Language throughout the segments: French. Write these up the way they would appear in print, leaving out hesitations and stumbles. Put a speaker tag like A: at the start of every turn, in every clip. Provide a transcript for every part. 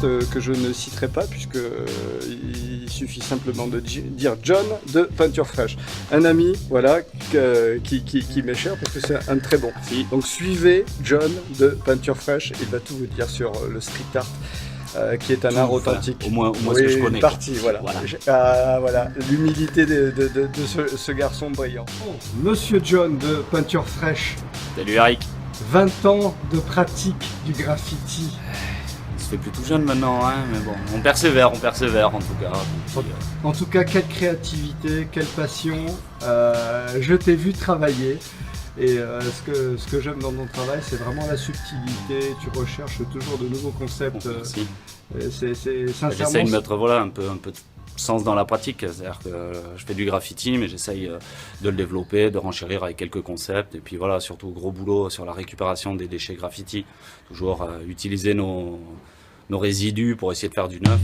A: artiste que je ne citerai pas, puisque il suffit simplement de dire John de Peinture Fraîche. Un ami, voilà, qui m'est cher parce que c'est un très bon. Donc suivez John de Peinture Fraîche, il va tout vous dire sur le street art. Qui est un art authentique.
B: Au moins ce que je connais.
A: Parti, voilà. Voilà. L'humilité de ce garçon brillant. Oh, Monsieur John de Peinture Fraîche.
B: Salut Eric.
A: 20 ans de pratique du graffiti.
B: Ça se fait plus tout jeune maintenant, hein, mais bon, on persévère en tout cas.
A: En tout cas, quelle créativité, quelle passion. Je t'ai vu travailler. Et ce que j'aime dans ton travail, c'est vraiment la subtilité. Tu recherches toujours de nouveaux concepts. C'est sincèrement.
B: J'essaye de mettre un peu de sens dans la pratique. C'est-à-dire que je fais du graffiti, mais j'essaye de le développer, de renchérir avec quelques concepts. Et puis voilà, surtout gros boulot sur la récupération des déchets graffiti. Toujours utiliser nos résidus pour essayer de faire du neuf.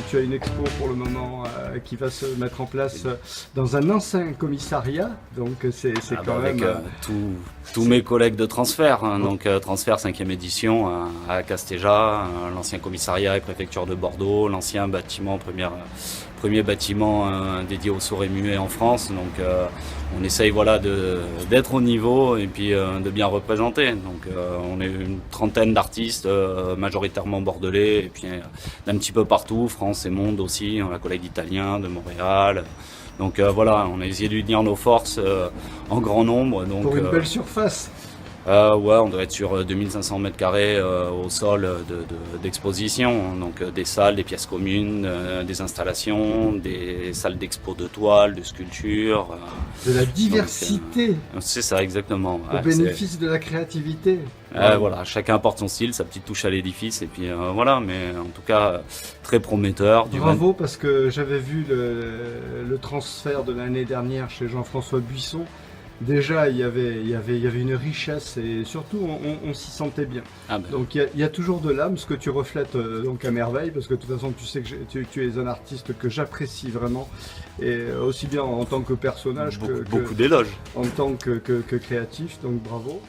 A: Tu as une expo pour le moment qui va se mettre en place dans un ancien commissariat, donc c'est quand même...
B: Avec tous mes collègues de transfert, hein, donc transfert 5e édition à Castéja, l'ancien commissariat et préfecture de Bordeaux, l'ancien bâtiment, premier bâtiment dédié aux sourds et muets en France, donc on essaye d'être au niveau et puis de bien représenter. Donc on est une trentaine d'artistes, majoritairement bordelais, et puis d'un petit peu partout, France et monde aussi, on a collègues d'Italiens, de Montréal. Donc voilà, on a essayé d'unir nos forces en grand nombre. Donc,
A: pour une belle surface.
B: Ouais, on devrait être sur 2500 m² au sol d'exposition, donc des salles, des pièces communes, des installations, des salles d'expo de toiles, de sculptures.
A: De la diversité.
B: C'est ça, exactement.
A: Au bénéfice de la créativité.
B: Voilà, chacun apporte son style, sa petite touche à l'édifice, et puis voilà, mais en tout cas, très prometteur.
A: Bravo, parce que j'avais vu le transfert de l'année dernière chez Jean-François Buisson. Déjà, il y avait une richesse et surtout, on s'y sentait bien. Donc, il y a toujours de l'âme, ce que tu reflètes donc à merveille, parce que de toute façon, tu sais que tu es un artiste que j'apprécie vraiment, et aussi bien en tant que personnage
B: beaucoup d'éloges.
A: En tant que créatif, donc bravo.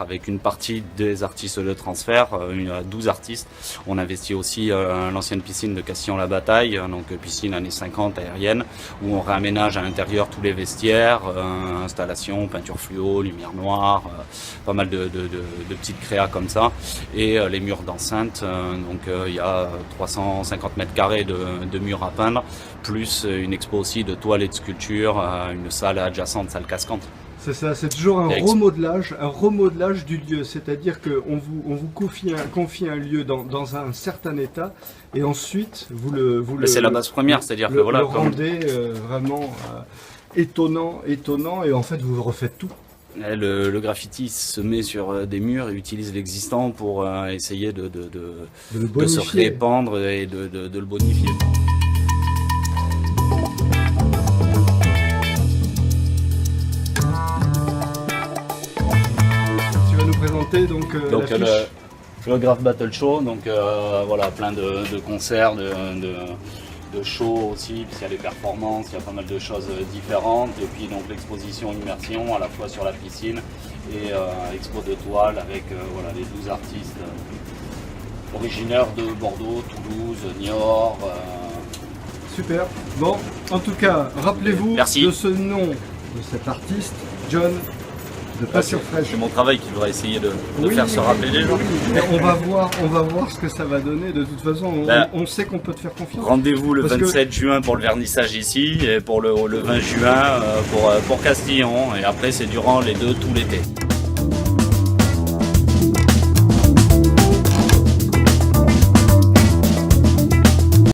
B: Avec une partie des artistes de transfert, 12 artistes. On investit aussi l'ancienne piscine de Castillon-la-Bataille, donc piscine années 50 aérienne, où on réaménage à l'intérieur tous les vestiaires, installation, peinture fluo, lumière noire, pas mal de petites créas comme ça, et les murs d'enceinte. Donc il y a 350 m² de murs à peindre, plus une expo aussi de toiles et de sculptures, une salle adjacente, salle casquante.
A: C'est ça, c'est toujours un remodelage du lieu, c'est-à-dire qu'on vous confie un lieu dans un certain état, et ensuite vous le
B: c'est la base première, c'est-à-dire que voilà,
A: le rendez vraiment étonnant, et en fait vous refaites tout.
B: Le graffiti se met sur des murs et utilise l'existant pour essayer de se répandre et de le bonifier.
A: Donc
B: le Graph Battle Show, donc voilà, plein de concerts, de shows aussi, puisqu'il y a des performances, il y a pas mal de choses différentes, et puis donc l'exposition immersion à la fois sur la piscine et expo de toile avec les 12 artistes originaires de Bordeaux, Toulouse, Niort.
A: Super. Bon, en tout cas, rappelez-vous de ce nom de cet artiste, John de Peinture Fraîche.
B: C'est mon travail qui devrait essayer de faire se rappeler les gens.
A: Mais on va voir ce que ça va donner. De toute façon, on sait qu'on peut te faire confiance.
B: Rendez-vous le 27 juin pour le vernissage ici, et pour le 20 juin pour Castillon. Et après, c'est durant les deux tout l'été.